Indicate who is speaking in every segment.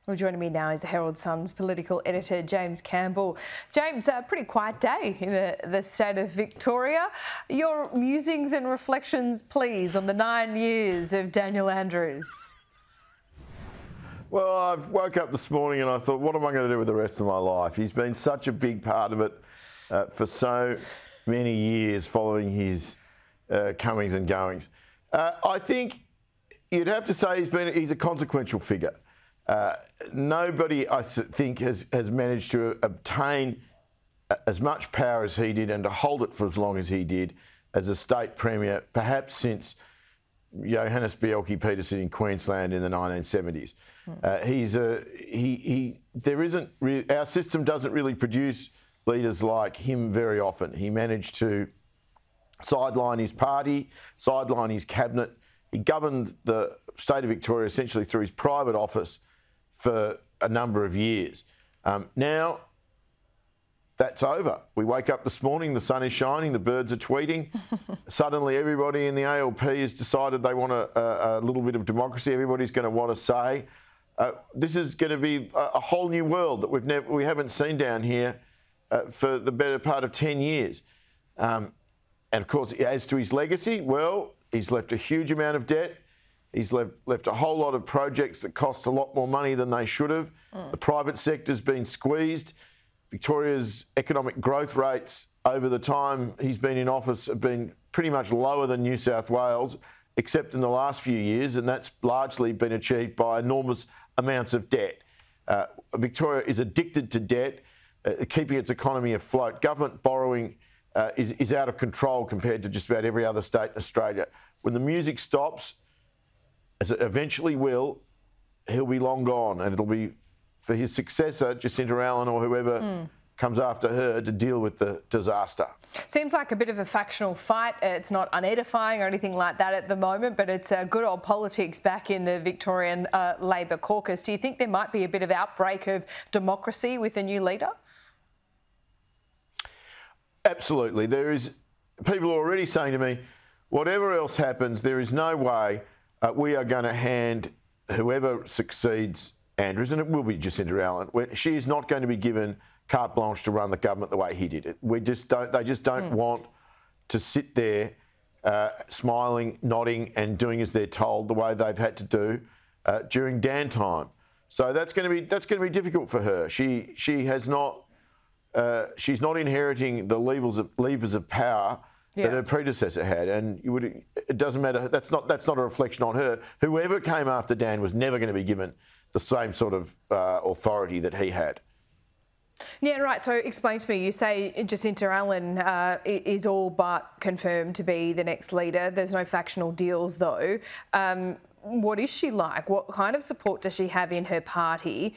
Speaker 1: Well, joining me now is the Herald Sun's political editor, James Campbell. James, a pretty quiet day in the state of Victoria. Your musings and reflections, please, on the 9 years of Daniel Andrews.
Speaker 2: Well, I woke up this morning and I thought, what am I going to do with the rest of my life? He's been such a big part of it for so many years following his comings and goings. I think you'd have to say he's a consequential figure. Nobody, I think, has managed to obtain as much power as he did and to hold it for as long as he did as a state premier, perhaps since Johannes Bjelke-Petersen in Queensland in the 1970s. Our system doesn't really produce leaders like him very often. He managed to sideline his party, sideline his cabinet. He governed the state of Victoria essentially through his private office for a number of years. Now, that's over. We wake up this morning, the sun is shining, the birds are tweeting. Suddenly everybody in the ALP has decided they want a little bit of democracy. Everybody's going to want to say. This is going to be a whole new world that we haven't seen down here for the better part of 10 years. And of course, as to his legacy, well, he's left a huge amount of debt. He's left a whole lot of projects that cost a lot more money than they should have. The private sector's been squeezed. Victoria's economic growth rates over the time he's been in office have been pretty much lower than New South Wales, except in the last few years, and that's largely been achieved by enormous amounts of debt. Victoria is addicted to debt, keeping its economy afloat. Government borrowing is out of control compared to just about every other state in Australia. When the music stops, as it eventually will, he'll be long gone, and it'll be for his successor, Jacinta Allen, or whoever comes after her, to deal with the disaster.
Speaker 1: Seems like a bit of a factional fight. It's not unedifying or anything like that at the moment, but it's good old politics back in the Victorian Labor caucus. Do you think there might be a bit of outbreak of democracy with a new leader?
Speaker 2: Absolutely. People are already saying to me, whatever else happens, there is no way we are going to hand whoever succeeds Andrews, and it will be Jacinta Allen. She is not going to be given carte blanche to run the government the way he did it. They just don't want to sit there smiling, nodding, and doing as they're told, the way they've had to do during Dan time. So that's going to be difficult for her. She's not inheriting the levers of power that her predecessor had, and it doesn't matter. That's not a reflection on her. Whoever came after Dan was never going to be given the same sort of authority that he had.
Speaker 1: Yeah, right. So explain to me, you say Jacinta Allen is all but confirmed to be the next leader. There's no factional deals though. What is she like? What kind of support does she have in her party?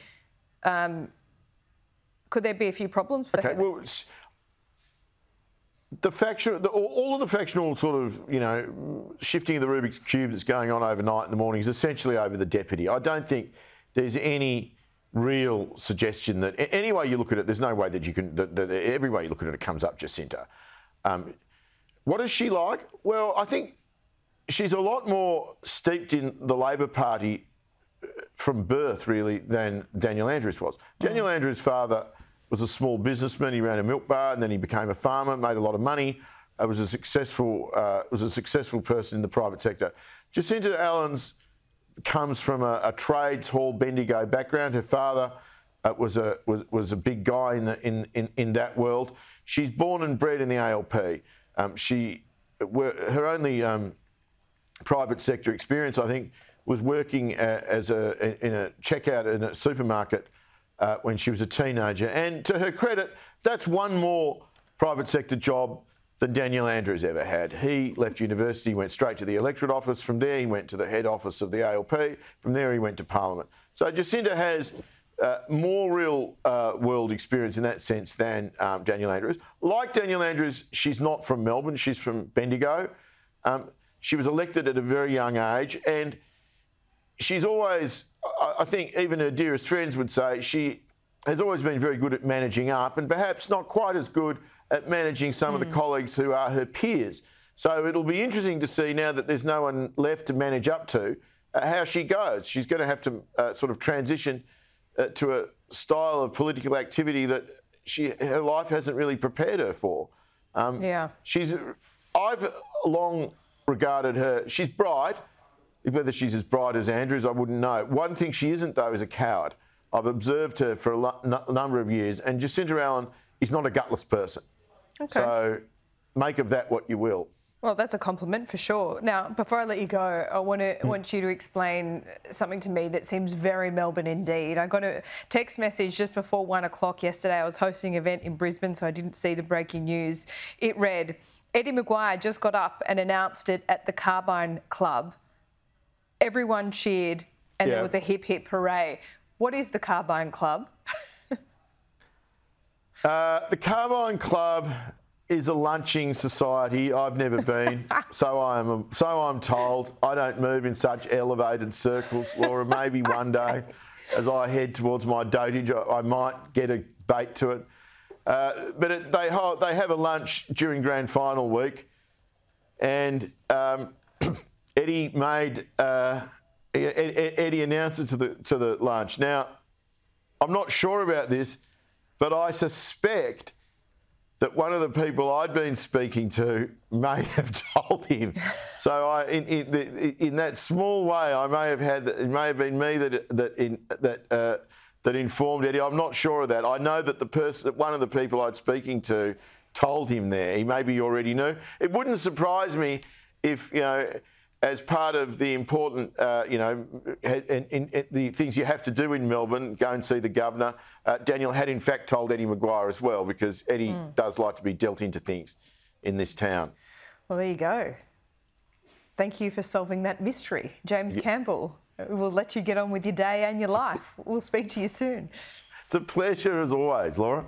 Speaker 1: Could there be a few problems for her?
Speaker 2: Well, all of the factional sort of, shifting of the Rubik's Cube that's going on overnight in the morning is essentially over the deputy. I don't think there's any real suggestion that any way you look at it, there's no way that you can, that every way you look at it, it comes up Jacinta. What is she like? Well, I think she's a lot more steeped in the Labor Party from birth, really, than Daniel Andrews was. Daniel Andrews' father was a small businessman. He ran a milk bar, and then he became a farmer, made a lot of money. Was a successful person in the private sector. Jacinta Allen's comes from a trades hall Bendigo background. Her father was a big guy in that world. She's born and bred in the ALP. Her only private sector experience, I think, was working in a checkout in a supermarket when she was a teenager. And to her credit, that's one more private sector job than Daniel Andrews ever had. He left university, went straight to the electorate office. From there, he went to the head office of the ALP. From there, he went to Parliament. So Jacinta has more real world experience in that sense than Daniel Andrews. Like Daniel Andrews, she's not from Melbourne. She's from Bendigo. She was elected at a very young age, and she's always, I think even her dearest friends would say, she has always been very good at managing up, and perhaps not quite as good at managing some of the colleagues who are her peers. So it'll be interesting to see, now that there's no one left to manage up to, how she goes. She's going to have to sort of transition to a style of political activity that her life hasn't really prepared her for. I've long regarded her. She's bright. Whether she's as bright as Andrews, I wouldn't know. One thing she isn't, though, is a coward. I've observed her for a number of years, and Jacinta Allen is not a gutless person. Okay. So make of that what you will.
Speaker 1: Well, that's a compliment for sure. Now, before I let you go, I want you to explain something to me that seems very Melbourne indeed. I got a text message just before 1 o'clock yesterday. I was hosting an event in Brisbane, so I didn't see the breaking news. It read, Eddie McGuire just got up and announced it at the Carbine Club. Everyone cheered and there was a hip, hip, hooray. What is the Carbine Club?
Speaker 2: The Carbine Club is a lunching society. I've never been, so I'm told. I don't move in such elevated circles, Laura. Maybe one day, as I head towards my dotage, I might get a bait to it. But they have a lunch during grand final week, and Eddie announced it to the lunch. Now, I'm not sure about this, but I suspect that one of the people I'd been speaking to may have told him. So in that small way, I may have had. It may have been me that informed Eddie. I'm not sure of that. I know that one of the people I'd speaking to told him there. He maybe already knew. It wouldn't surprise me if, as part of the important, the things you have to do in Melbourne, go and see the governor, Daniel had in fact told Eddie McGuire as well, because Eddie does like to be dealt into things in this town. Well,
Speaker 1: there you go. Thank you for solving that mystery, James Campbell. We'll let you get on with your day and your life. We'll speak to you soon.
Speaker 2: It's a pleasure as always, Laura.